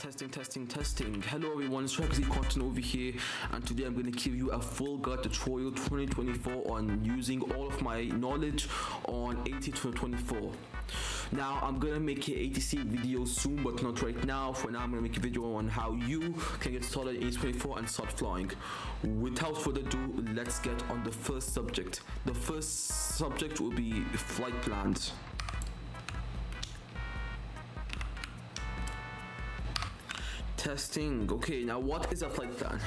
Testing. Hello everyone, it's Track Content over here, and today I'm going to give you a full guide tutorial 2024 on using all of my knowledge on ATC24. Now I'm gonna make an ATC video soon, but not right now. For now, I'm gonna make a video on how you can get started in ATC24 and start flying. Without further ado, let's get on the first subject. The first subject will be flight plans. Testing. Okay, now what is a flight plan?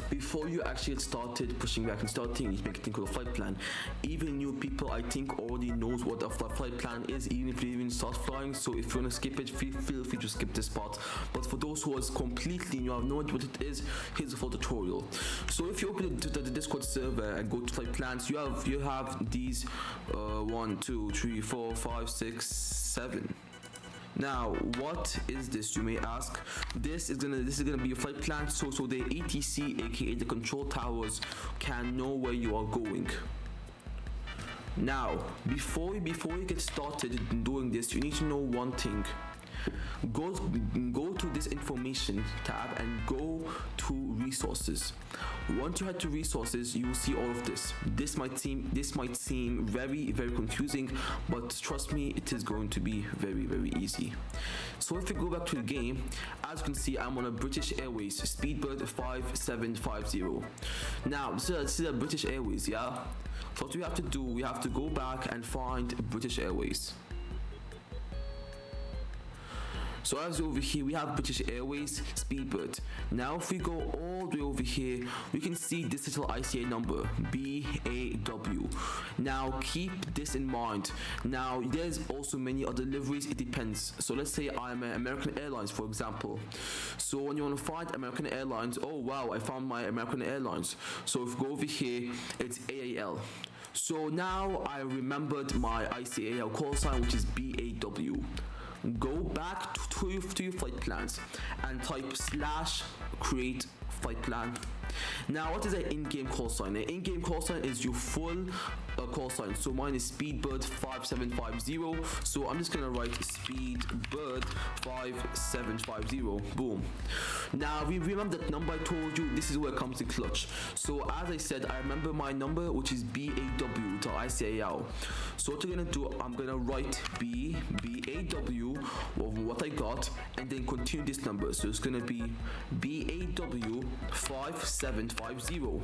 Before you actually get started pushing back and starting, you make a thing called a flight plan. Even new people, I think, already knows what a flight plan is, even if you even start flying. So if you want to skip it, feel free to skip this part. But for those who are completely new, have no idea what it is, here's a full tutorial. So if you open the Discord server and go to flight plans, you have these 1, 2, 3, 4, 5, 6, 7. Now, what is this, you may ask? This is gonna be a flight plan, so the ATC, aka the control towers, can know where you are going. Now, before you get started in doing this, you need to know one thing. Go to this information tab and go to resources. Once you head to resources, you will see all of this. This might seem very confusing, but trust me, it is going to be very easy. So if you go back to the game, as you can see, I'm on a British Airways Speedbird 5750. Now this is a British Airways, yeah. So what we have to do, we have to go back and find British Airways. So as over here, we have British Airways Speedbird. Now if we go all the way over here, we can see this little ICA number, BAW. Now keep this in mind. Now there's also many other liveries, it depends. So let's say I'm American Airlines, for example. So when you want to find American Airlines, oh wow, I found my American Airlines. So if we go over here, it's AAL. So now I remembered my ICAO call sign, which is BAW. Go back to your flight plans and type /create flight plan. Now what is an in-game call sign? An in-game call sign is your full call sign. So mine is Speedbird 5750. So I'm just gonna write Speedbird 5750. Boom. Now we remember that number I told you, this is where it comes to clutch. So as I said, I remember my number, which is BAW to ICAO. So what you're gonna do, I'm gonna write BAW of what I got and then continue this number. So it's gonna be BAW 5750.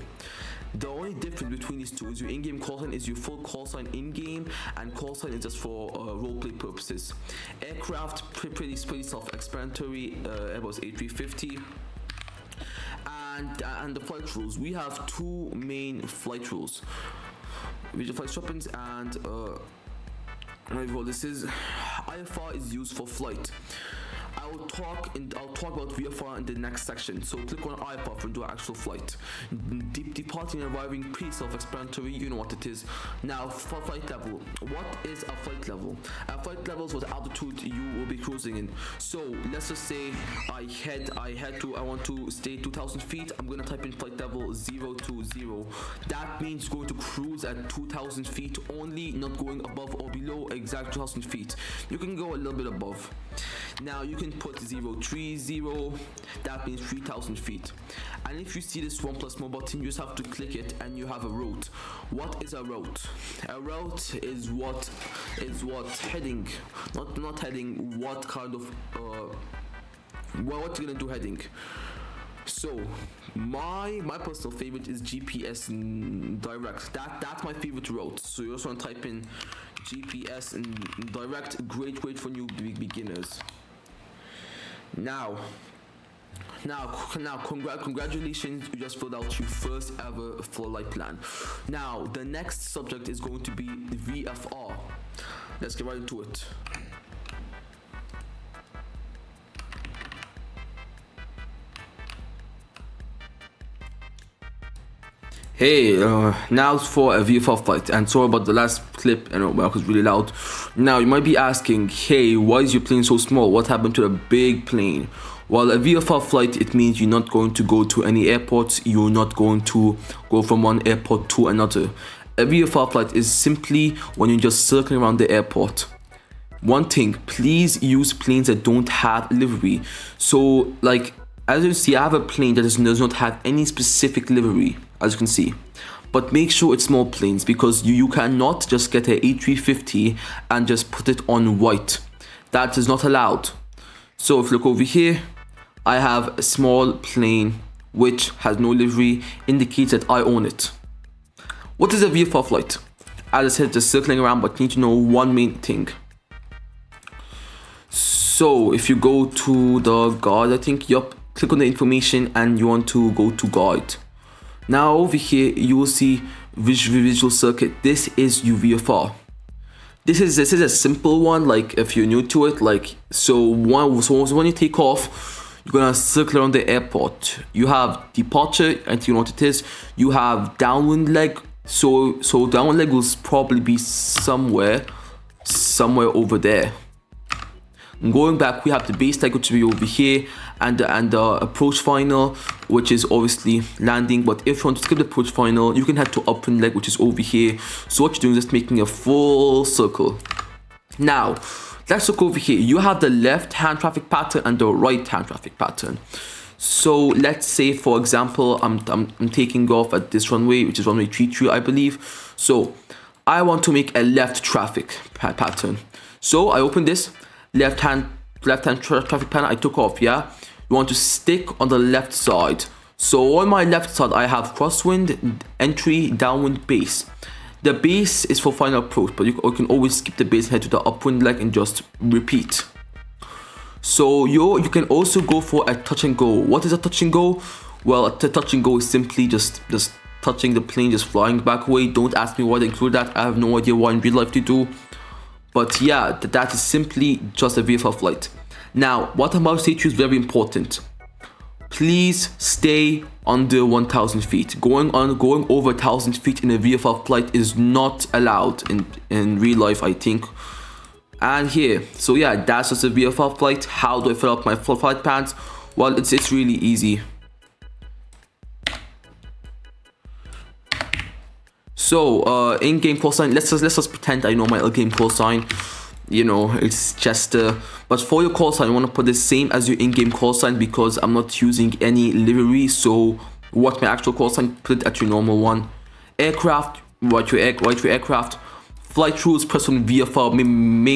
The only difference between these two is your in-game call sign is your full call sign in-game, and call sign is just for roleplay purposes. Aircraft, pretty self-explanatory. Airbus A350. And the flight rules, we have two main flight rules: visual flight instructions and this is IFR is used for flight. I'll talk about VFR in the next section. So click on IFR for do actual flight. Departing and arriving, pretty self-explanatory. You know what it is. Now for flight level, what is a flight level? A flight level is what altitude you will be cruising in. So let's just say I want to stay 2,000 feet. I'm gonna type in flight level 020. That means going to cruise at 2,000 feet only, not going above or below exact 2,000 feet. You can go a little bit above. Now you can put 030, that means 3,000 feet. And if you see this OnePlus More button, you just have to click it and you have a route. What is a route? A route is what heading, not heading, what kind of what you're gonna do heading. So my personal favorite is GPS Direct. That's my favorite route. So you also want to type in GPS and Direct. Great for new beginners. Now congratulations, you just filled out your first ever flight plan. Now the next subject is going to be VFR. Let's get right into it. Hey, now it's for a VFR flight, and sorry about the last clip, and it was really loud. Now you might be asking, hey, why is your plane so small? What happened to the big plane? Well, a VFR flight, it means you're not going to go to any airports. You're not going to go from one airport to another. A VFR flight is simply when you're just circling around the airport. one thing, please use planes that don't have livery. So like, as you see, I have a plane that does not have any specific livery, as you can see. But make sure it's small planes, because you cannot just get a A350 and just put it on white. That is not allowed. So if you look over here, I have a small plane which has no livery, indicates that I own it. What is a VFR flight? As I said, just circling around, but you need to know one main thing. So if you go to the guide, I think, yup, click on the information and you want to go to guide. Now over here, you will see visual circuit. This is your VFR. This is a simple one, like if you're new to it, like, so when you take off, you're gonna circle around the airport. You have departure, and you know what it is. You have downwind leg. So downwind leg will probably be somewhere over there. And going back, we have the base leg, which will be over here, and the approach final, which is obviously landing. But if you want to skip the approach final, you can head to upwind leg, which is over here. So what you're doing is just making a full circle. Now let's look over here. You have the left hand traffic pattern and the right hand traffic pattern. So let's say, for example, I'm taking off at this runway, which is runway 33, I believe. So I want to make a left traffic pattern. So I open this left hand traffic pattern. I took off. Yeah, you want to stick on the left side. So on my left side, I have crosswind, entry, downwind, base. The base is for final approach, but you can always skip the base, head to the upwind leg, and just repeat. So you can also go for a touch and go. What is a touch and go? Well, a touch and go is simply just touching the plane, just flying back away. Don't ask me why they include that. I have no idea why in real life they do. But yeah, that is simply just a VFR flight. Now, what I'm about to say to you is very important. Please stay under 1,000 feet. Going over 1,000 feet in a VFR flight is not allowed in real life, I think. And here, so yeah, that's just a VFR flight. How do I fill up my flight paths? Well, it's really easy. So in-game call sign, let's just pretend I know my in-game call sign. You know, it's just but for your call sign, you want to put the same as your in-game call sign, because I'm not using any livery. So what's my actual call sign? Put it at your normal one. Aircraft, write your aircraft. Flight rules, press on VFR.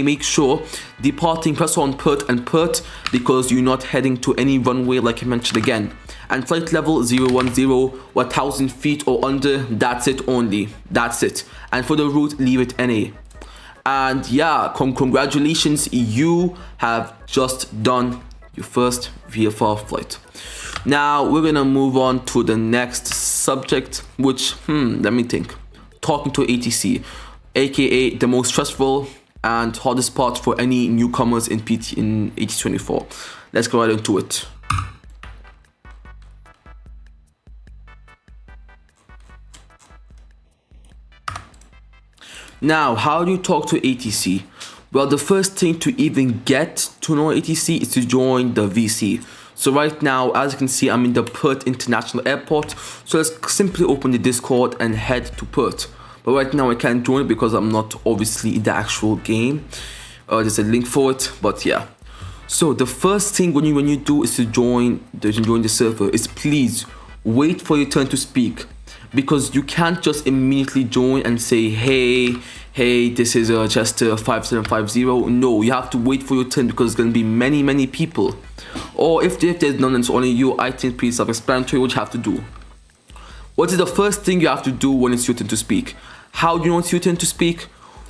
Make sure departing, press on put and put, because you're not heading to any runway, like I mentioned again. And flight level 010, 1,000 feet or under. That's it only. That's it. And for the route, leave it NA. And yeah, congratulations, you have just done your first VFR flight. Now we're gonna move on to the next subject, which let me think. Talking to ATC, aka the most stressful and hardest part for any newcomers in ATC24. Let's go right into it. Now, how do you talk to ATC? Well, the first thing to even get to know ATC is to join the VC. So right now, as you can see, I'm in the Perth International Airport. So let's simply open the Discord and head to Perth. But right now I can't join it because I'm not obviously in the actual game. There's a link for it, but yeah. So the first thing when you do is to join the server is please wait for your turn to speak, because you can't just immediately join and say, hey, this is just 5750. No, you have to wait for your turn, because there's going to be many people. Or if there's none and it's only you, I think pretty self-explanatory what you have to do. What is the first thing you have to do when it's your turn to speak? How do you know it's your turn to speak?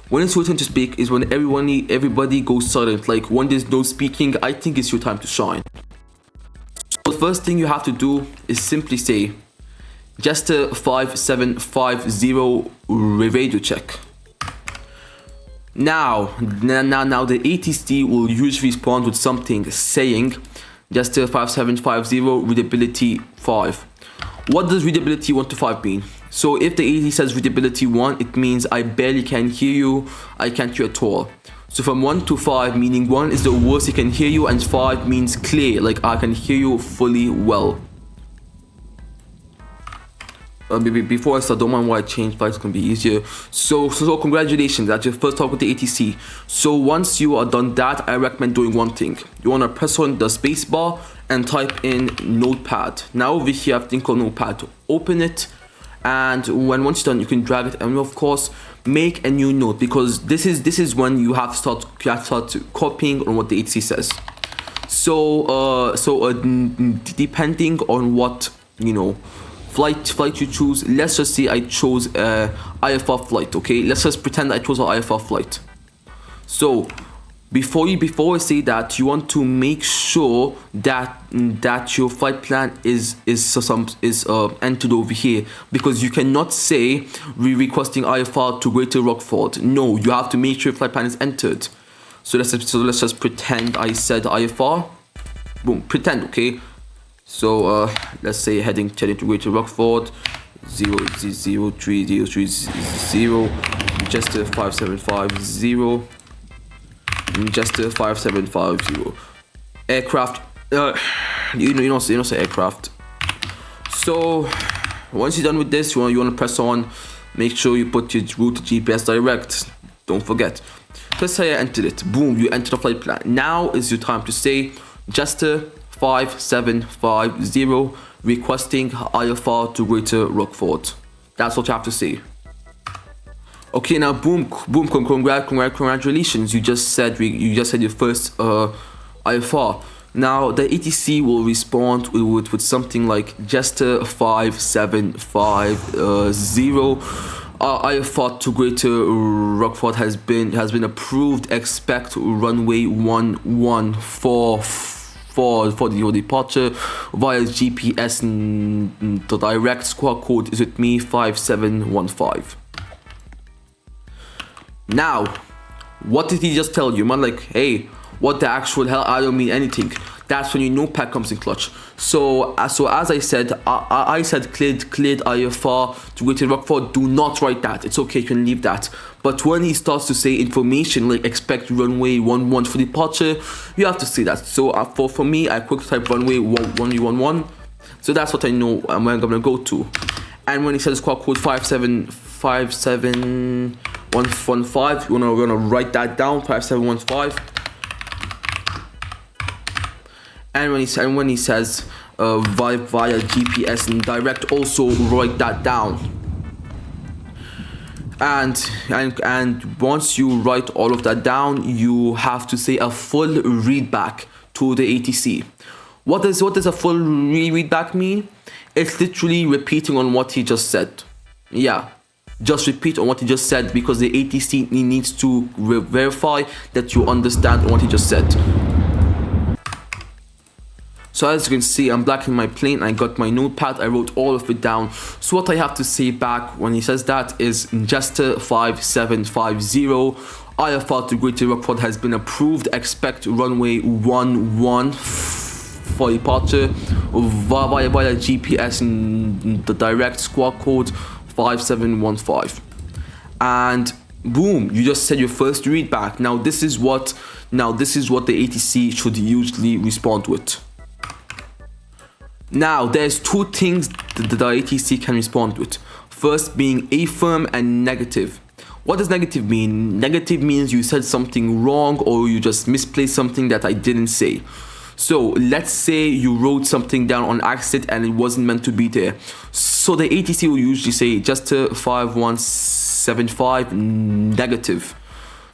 When it's your turn to speak is when everybody goes silent. Like when there's no speaking, I think it's your time to shine. So the first thing you have to do is simply say, Jester 5750 radio check. Now the ATC will usually respond with something saying Jester 5750 readability 5. What does readability 1 to 5 mean? So if the ATC says readability 1, it means I barely can hear you, I can't hear at all. So from 1 to 5, meaning 1 is the worst he can hear you, and 5 means clear, like I can hear you fully well. before I start, don't mind why I changed flights, can be easier. So congratulations, that's your first talk with the ATC. So once you are done that, I recommend doing one thing. You want to press on the space bar and type in notepad. Now over here I have a thing called notepad. Open it, and once you're done, you can drag it, and of course make a new note, because this is when you have to start copying on what the ATC says. So depending on what flight you choose, let's just say I chose IFR flight. Okay, let's just pretend I chose an IFR flight. So before I say that, you want to make sure that your flight plan is entered over here, because you cannot say we're requesting IFR to Greater Rockford. No, you have to make sure your flight plan is entered. So let's just pretend I said IFR. Boom, pretend. Okay. So let's say heading to Greater Rockford 03030, just 5750. Just 5750. Aircraft. You know say aircraft. So once you're done with this, you want to press on. Make sure you put your route to GPS direct. Don't forget. Let's say I entered it. Boom, you entered the flight plan. Now is your time to say Jester 5750 requesting IFR to Greater Rockford. That's what you have to say. Okay, now boom, congratulations. You just said your first IFR. Now the ATC will respond with something like Jester 5750. IFR to Greater Rockford has been approved. Expect runway 114 for the departure via GPS. The direct squawk code is with me 5715. Now, what did he just tell you, man? Like, hey, what the actual hell? I don't mean anything. That's when your notepad comes in clutch. So as I said, I said cleared IFR to Greater Rockford. Do not write that. It's okay, you can leave that. But when he starts to say information like expect runway 11 for departure, you have to say that. So for me, I quick type runway 11. So that's what I know where I'm gonna go to. And when he says squawk code 5715, we're gonna write that down, 5715. And when he says via GPS and direct, also write that down. And once you write all of that down, you have to say a full readback to the ATC. What does a full readback mean? It's literally repeating on what he just said. Yeah, just repeat on what he just said, because the ATC needs to verify that you understand what he just said. So as you can see, I'm blacking my plane. I got my notepad. I wrote all of it down. So what I have to say back when he says that is Jester 5750. IFR to Greater Rockford has been approved. Expect runway 11 for departure via GPS and the direct squawk code 5715. And boom, you just said your first readback. Now this is what the ATC should usually respond with. Now, there's two things that the ATC can respond with. First being affirm and negative. What does negative mean? Negative means you said something wrong or you just misplaced something that I didn't say. So let's say you wrote something down on accident and it wasn't meant to be there. So the ATC will usually say just 5175 negative.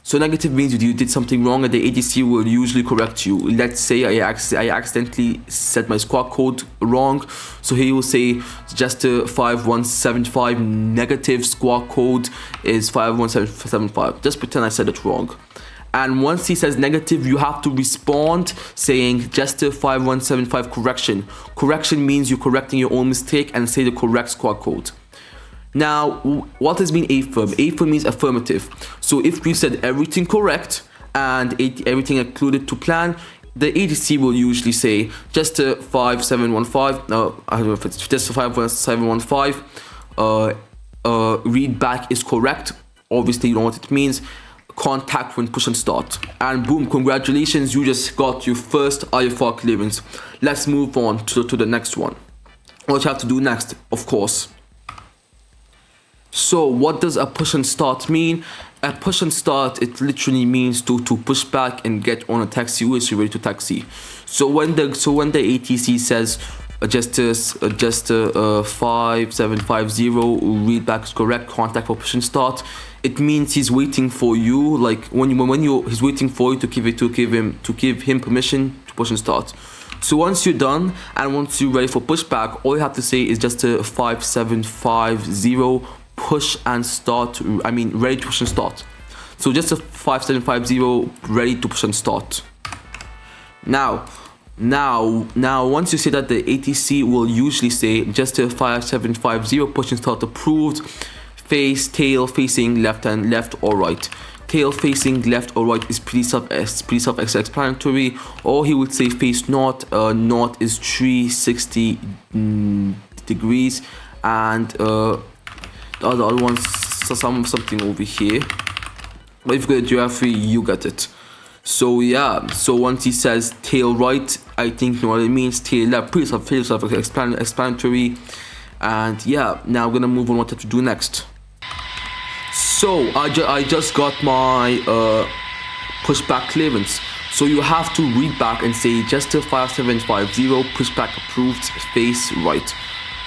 So negative means you did something wrong and the ATC will usually correct you. Let's say I accidentally set my squawk code wrong. So he will say just 5175 negative squawk code is 51775. Just pretend I said it wrong. And once he says negative, you have to respond saying just 5175 correction. Correction means you're correcting your own mistake and say the correct squawk code. Now, what does mean affirm? Affirm means affirmative. So if we said everything correct and everything included to plan, the ATC will usually say just 5715. No, I don't know if it's just 5715. Read back is correct. Obviously, you know what it means. Contact when push and start. And boom, congratulations, you just got your first IFR clearance. Let's move on to the next one. What you have to do next, of course, So what does a push and start mean? A push and start, it literally means to push back and get on a taxi which you're ready to taxi. So when the ATC says just 5750 read back is correct, contact for push and start, it means he's waiting for you. Like he's waiting for you to give him permission to push and start. So once you're done and once you're ready for pushback, all you have to say is just a 5750 push and start. I mean, ready to push and start. So just a 5750 ready to push and start. Now, once you say that, the ATC will usually say just a 5750 push and start approved. Tail facing left or right. Tail facing left or right is pretty self-explanatory. Or he would say face north. North is 360 degrees, and the other one's something over here. But if you get geography, you get it. So yeah, so once he says tail right, I think you know what it means. Tail left, pretty self-explanatory. And yeah, now we're gonna move on what to do next. So I just got my pushback clearance. So you have to read back and say just a 5750 pushback approved face right.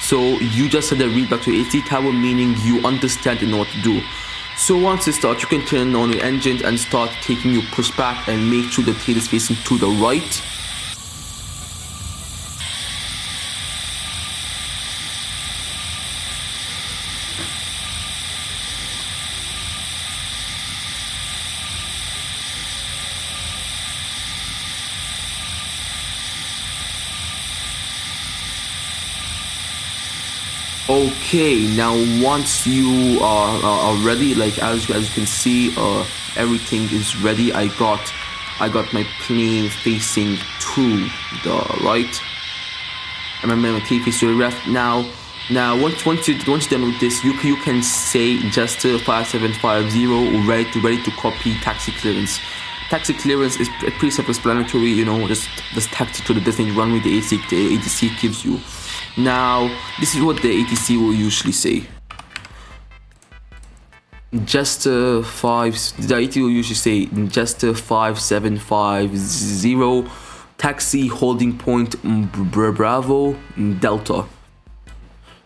So you just said a read back to AC tower, meaning you understand and know what to do. So once it starts, you can turn on your engine and start taking your pushback and make sure the tail is facing to the right. Okay, now once you are ready, like as you can see, everything is ready. I got my plane facing to the right. I remember my tail facing to the left. Now once you're done with this, you can say just 5750 ready to copy taxi clearance. Taxi clearance is pretty self-explanatory, you know, just taxi to the designated runway the ATC gives you. Now, this is what the ATC will usually say. The ATC will usually say just 5750 taxi holding point Bravo Delta.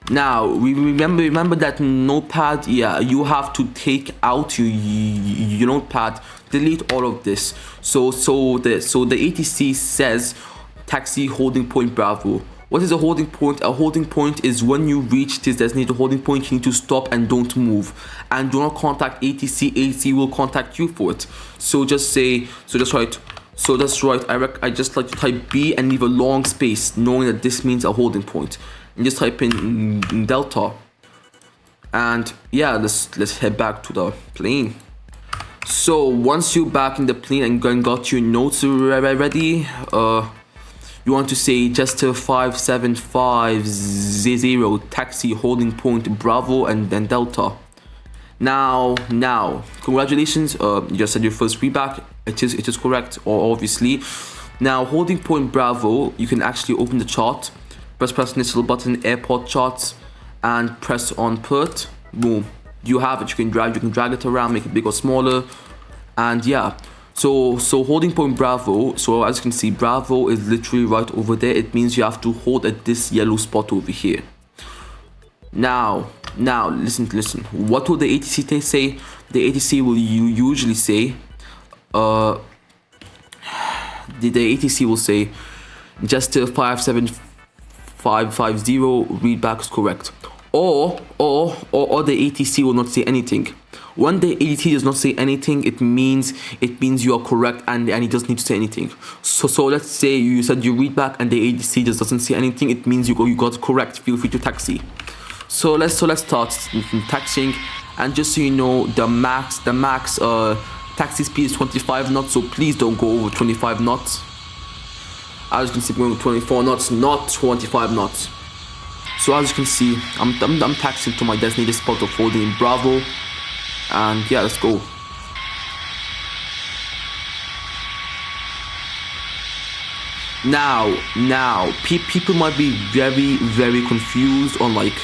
Now remember that notepad. Yeah, you have to take out your notepad, delete all of this. So the ATC says taxi holding point Bravo. What is a holding point? A holding point is when you reach this designated holding point, you need to stop and don't move, and do not contact ATC. ATC will contact you for it. So just say, that's right. I just like to type B and leave a long space, knowing that this means a holding point, and just type in Delta. And yeah, let's head back to the plane. So once you're back in the plane and got your notes ready, you want to say just a 5750 taxi holding point Bravo and then Delta. Now, congratulations, you just said your first readback. It is correct, or obviously. Now, holding point Bravo, you can actually open the chart, press this little button, airport charts, and press on put. Boom, you have it. You can drag it around, make it bigger or smaller, and yeah. So holding point Bravo, so as you can see, Bravo is literally right over there. It means you have to hold at this yellow spot over here. Now listen. What will the ATC say? The ATC will usually say, the ATC will say, just 5750 read back is correct. Or the ATC will not say anything. When the ATC does not say anything, it means you are correct, and it doesn't need to say anything. So let's say you said you read back and the ATC just doesn't say anything. It means you got correct. Feel free to taxi. So let's start taxiing, and just so you know, the max taxi speed is 25 knots. So please don't go over 25 knots. As you can see, going with 24 knots, not 25 knots. So as you can see, I'm taxiing to my designated spot of holding Bravo. And yeah, let's go. Now, people might be very confused on like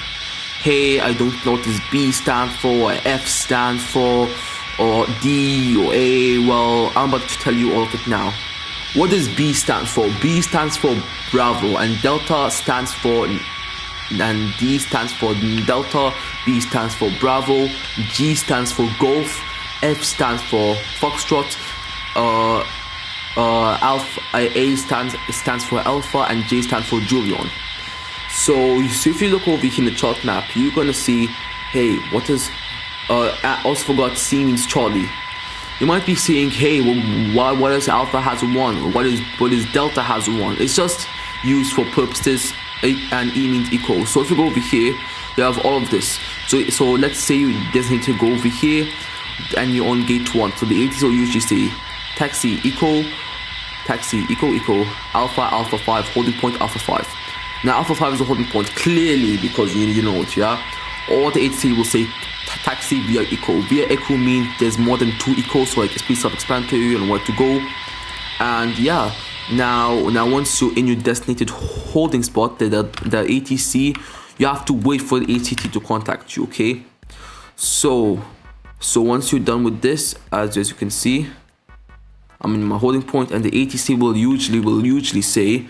hey, I don't know what this B stands for, or F stands for, or D or A, well, I'm about to tell you all of it now. What does B stand for? B stands for Bravo, and Delta stands for, and D stands for Delta, B stands for Bravo, G stands for Golf, F stands for Foxtrot, Alpha, A stands for Alpha, and J stands for Julian. So if you look over here in the chart map, you're gonna see, hey, what is, I also forgot C means Charlie. You might be saying, hey, well, what is Alpha has 1? What is Delta has 1? It's just used for purposes, and E means equal. So if you go over here, you have all of this. So let's say you just need to go over here, and you're on gate 1. So the ATC will usually say taxi equal, alpha, alpha 5, holding point, alpha 5. Now alpha 5 is a holding point, clearly, because you know it, yeah? Or the ATC will say taxi via equal. Via equal means there's more than 2 equals, so like it's pretty self-explanatory on where to go. And yeah, now once you're in your designated holding spot, the ATC, you have to wait for the ATC to contact you, okay? So once you're done with this, as you can see, I'm in my holding point, and the ATC will usually say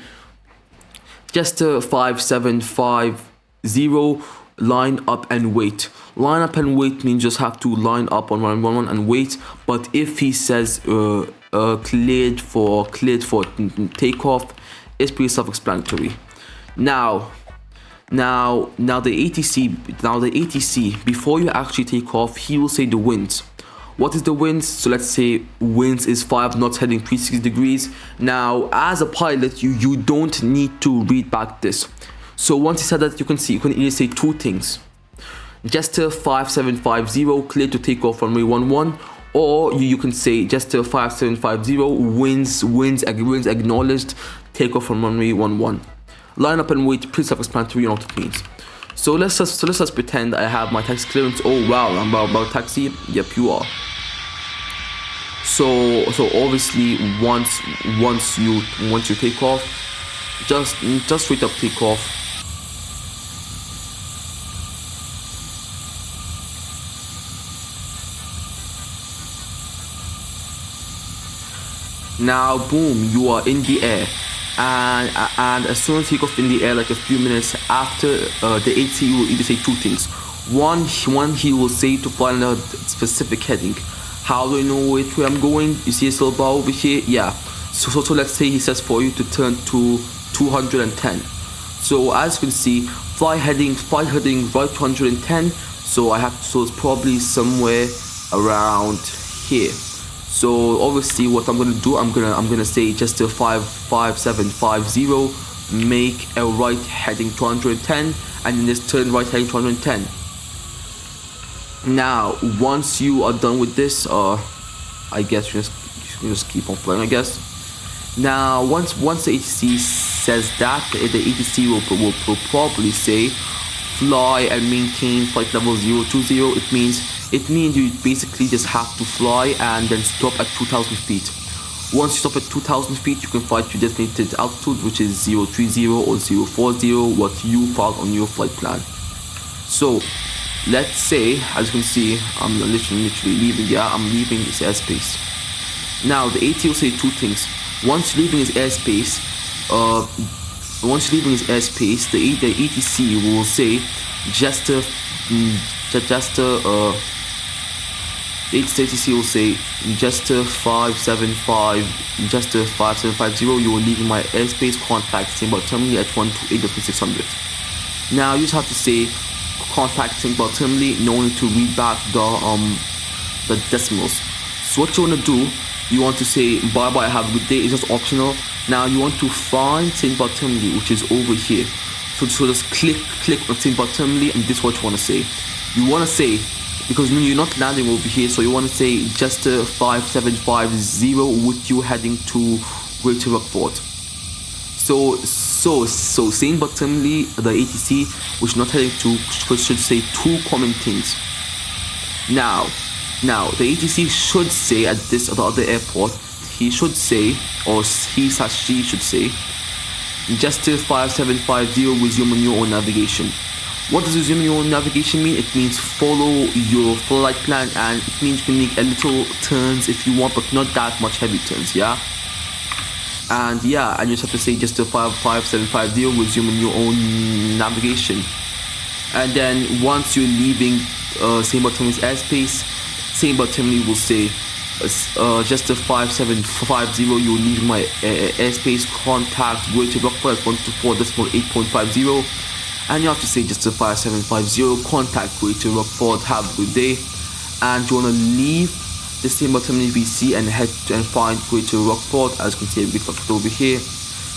just 5750, line up and wait. Line up and wait means just have to line up on 111 and wait. But if he says cleared for takeoff, it's pretty self-explanatory. Now the ATC, before you actually take off, he will say the winds. What is the winds? So let's say winds is 5 knots heading 360 degrees. Now, as a pilot, you don't need to read back this. So once you said that, you can either say 2 things. Jester 5750, clear to take off runway 11, or you can say Jester 5750, winds acknowledged, take off from runway 11. Line up and wait, pretty self-explanatory, you know what it means. So let's just pretend I have my taxi clearance. Oh wow, I'm about taxi. Yep, you are. So obviously once you take off, just straight up take off. Now boom, you are in the air. And as soon as you take off in the air, like a few minutes after, the ATC will either say 2 things. One, he will say to find a specific heading. How do I know which way I'm going? You see this little bar over here? Yeah. So let's say he says for you to turn to 210. So as you can see, fly heading right 210. So it's probably somewhere around here. So obviously what I'm gonna do, I'm gonna say just a 5750, make a right heading 210, and then just turn right heading 210. Now once you are done with this, I guess you just keep on flying, I guess. Now once the ATC says that, the ATC will probably say fly and maintain flight level 020. It means you basically just have to fly and then stop at 2,000 feet. Once you stop at 2,000 feet, you can fly to designated altitude, which is 030 or 040, what you found on your flight plan. So let's say, as you can see, I'm literally leaving. Yeah, I'm leaving this airspace. Now the AT will say 2 things. Once leaving his airspace, the ATC will say the ATC will say Jester 5750, you are leaving my airspace, contact Simba terminally at 128.600. Now you just have to say contact Simba terminally, no need to read back the decimals. So what you want to do, you want to say bye bye, have a good day, it's just optional. Now you want to find Simba terminally, which is over here. So just click on Simba terminally, and this is what you want to say. You want to say, because you're not landing over here, so you want to say just 5750 with you heading to Greater Rockford. So saying but terminally, the ATC which not heading to should say 2 common things. Now the ATC should say at the other airport, he should say, or he/she should say, just 5750 resume on your own navigation. What does resume your navigation mean? It means follow your flight plan, and it means you can make a little turns if you want, but not that much heavy turns, yeah? And yeah, and you just have to say just a 5750, resuming your own navigation. And then once you're leaving Same Terminal's airspace, Same Terminal will say just a 5750, you're leaving my airspace, contact Greater Rockport at 124.8.50. And you have to say just a 5750, contact Greater Rockport, have a good day. And you want to leave the Same Terminal VC and head and find Greater Rockport. As you can see, Greater Rockport over here.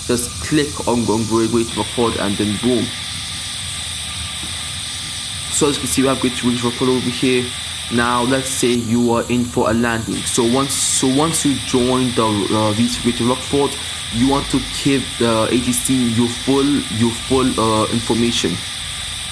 Just click on Greater Rockport and then boom. So as you can see, we have Greater Rockport over here. Now let's say you are in for a landing. So once you join the VC Greater Rockport, you want to give the ATC your full information.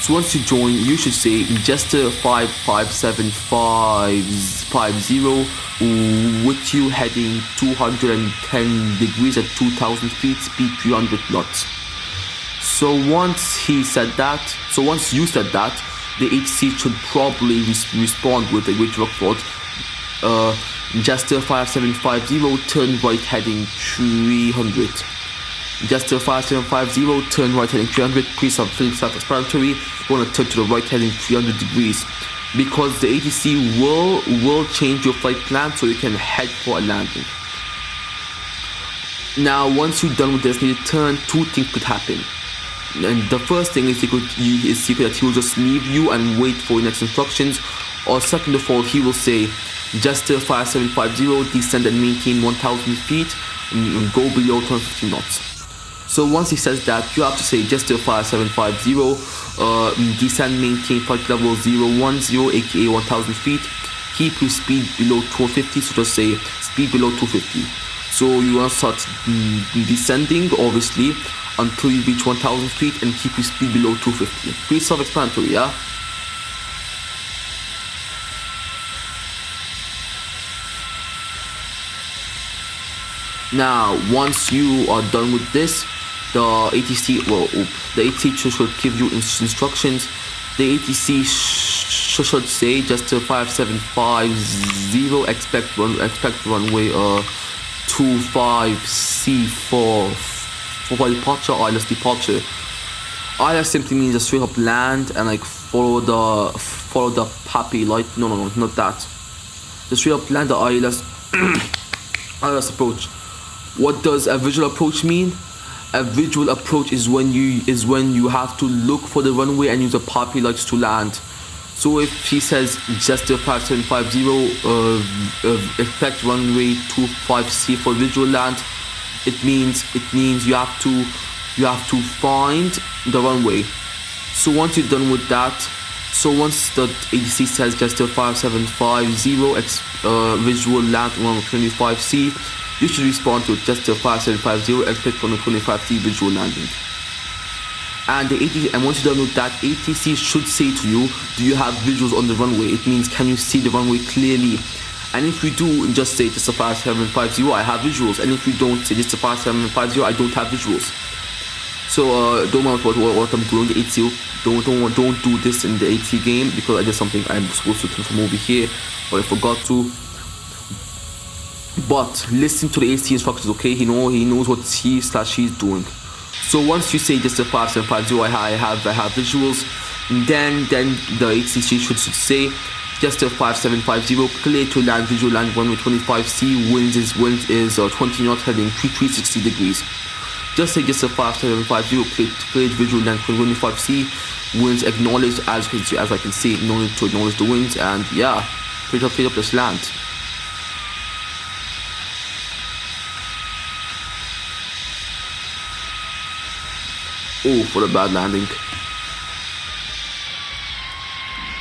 So once you join, you should say just a 55750 with you heading 210 degrees at 2000 feet, speed 300 knots. So once you said that, the ATC should probably respond with a Greater Rockport. Just a 5750, turn right heading 300. Just a 5750, turn right heading 300. Please self-explanatory. You want to turn to the right heading 300 degrees, because the ATC will change your flight plan so you can head for a landing. Now, once you're done with this needed turn, two things could happen. And the first thing is he will just leave you and wait for your next instructions, or second of all, he will say just a 5750, descend and maintain 1000 feet and go below 250 knots. So once he says that, you have to say just a 5750, descend, maintain flight level 010, aka 1000 feet, keep your speed below 250, so just say speed below 250. So you want to start descending, obviously, until you reach 1000 feet and keep your speed below 250. Pretty self-explanatory, yeah? Now, once you are done with this, the ATC should give you instructions. The ATC should say just a 5750, expect runway 25C for departure, ILS departure. ILS simply means a straight up land and like follow the PAPI light. No, not that. The straight up land, the ILS ILS approach. What does a visual approach mean? A visual approach is when you have to look for the runway and use the PAPI lights to land. So if he says just a 5750, expect runway 25C for visual land, it means you have to find the runway. So once you're done with that, so once the ATC says just a 5750, visual land on 25C, you should respond to just a 5750, expect from the 25C visual landing. And once you're done with that, ATC should say to you, do you have visuals on the runway? It means, can you see the runway clearly? And if you do, just say just a 5750, I have visuals. And if you don't, say just a 5750, I don't have visuals. So don't mind what I'm doing. The ATC, don't do this in the ATC game, because I did something I'm supposed to turn from over here, but I forgot to. But listen to the ATC instructions, okay? He knows what he's doing. So once you say just a 5750, I have visuals, then the ATC should say just a 5750, clear to land, visual land runway 25C, wind is 20 knots heading 360 degrees. Just say just a 5750, clear visual land 25C, winds acknowledged, as I can see, no need to acknowledge the winds, and yeah, straight up just land. Oh, for a bad landing.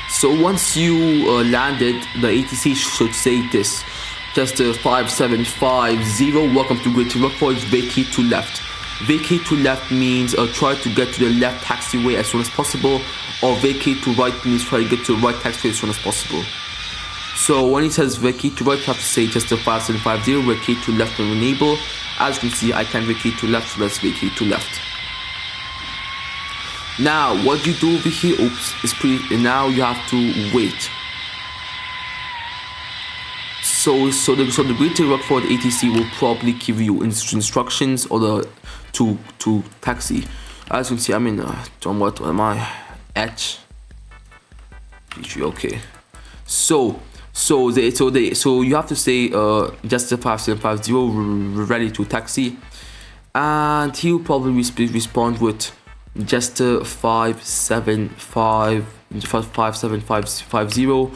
So once you landed, the ATC should say this. Just a 5750, welcome to Greater Rockport, vacate to left. Vacate to left means try to get to the left taxiway as soon as possible, or vacate to right means try to get to the right taxiway as soon as possible. So when it says vacate to right, you have to say just a 5750, vacate to left and enable. As you can see, I can vacate to left, so let's vacate to left. Now what you do over here, oops, is pretty, and now you have to wait. So the greater Rockford ATC will probably give you instructions or the to taxi. As you can see, I'm in what am I? H. Okay. So you have to say just the 5750 ready to taxi, and he'll probably respond with just 57550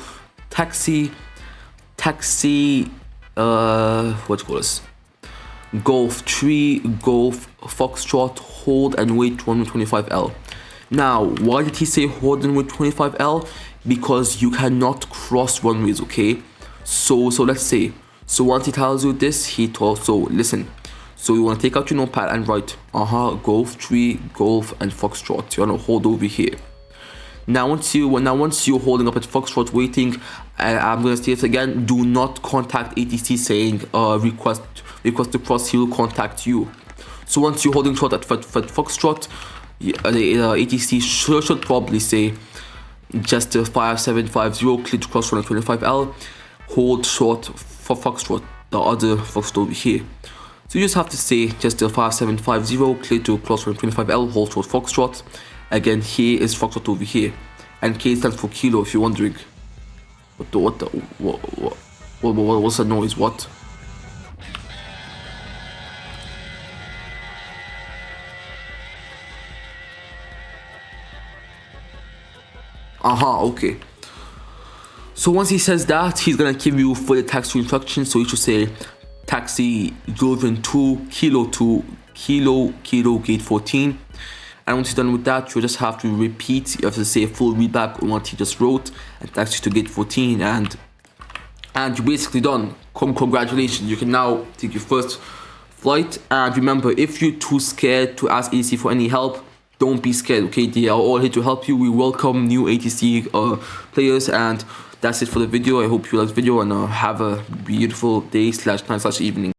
taxi what you call this, Golf 3 Golf Foxtrot, hold and wait 125L. Now why did he say hold and wait 25L? Because you cannot cross runways, okay? So let's say, so once he tells you this, he tells, so listen, so you want to take out your notepad and write Golf 3 Golf and Foxtrot. You want to hold over here. Now once you're holding up at Foxtrot waiting, I'm gonna say it again, do not contact ATC saying request to cross, he will contact you. So once you're holding short at Foxtrot, the ATC should probably say just 5750 clear to cross 125L, hold short for Foxtrot, the other Foxtrot over here. So you just have to say just 5750 clear to cross 125L, hold short Foxtrot. Again, here is Foxtrot over here, and K stands for kilo if you're wondering. What's that noise? What? Okay. So once he says that, he's gonna give you further taxi instructions. So you should say taxi Golden 2 kilo gate 14. And once you're done with that, you just have to repeat. You have to say a full readback on what he just wrote and taxi to gate 14, and you're basically done. Congratulations, you can now take your first flight. And remember, if you're too scared to ask ATC for any help, don't be scared, okay? They are all here to help you. We welcome new ATC players, and that's it for the video. I hope you liked the video, and have a beautiful day /night/evening.